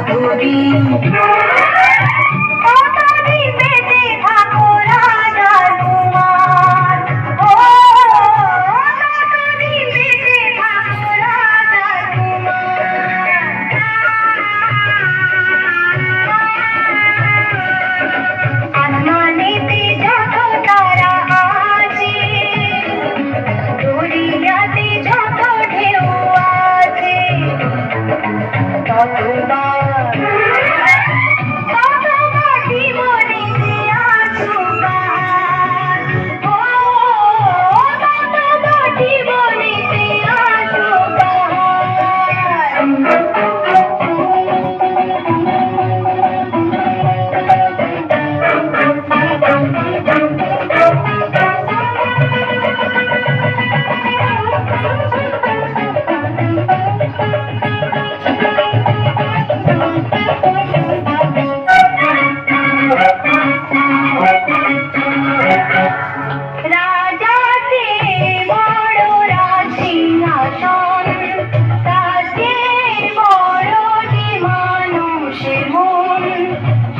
ততদিন বেঁচে থাকো রাজা কুমার, ও ততদিন বেঁচে থাকো রাজা কুমার। আসমানেতে যত তারা আছে, দরিয়াতে যত ঢেউ আছে, ততবার জীবনেতে আছো কার, ও ততবার জীবনেতে আছো রাজাতে বড় রাজসিংহাসন, তাতে বড় যে মানুষের মন,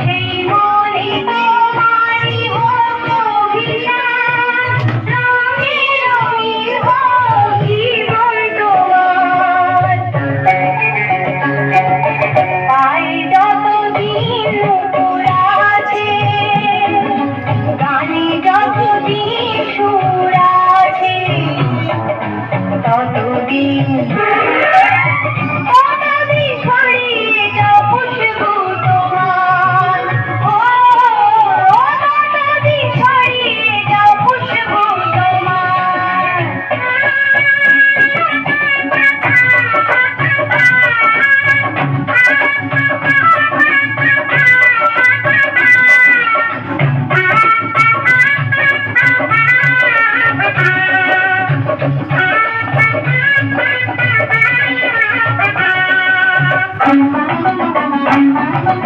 সেই মনে তোমারই হোক অভিযান, রঙে রঙিন হোক জীবন তোমার। পায়ে যতদিন নূপুর আছে, গানে যতদিন সুর আছে, ততদিন ছড়িয়ে যাও খুশবু তোমার, ও ততদিন ছড়িয়ে যাও খুশবু তোমার। Thank you.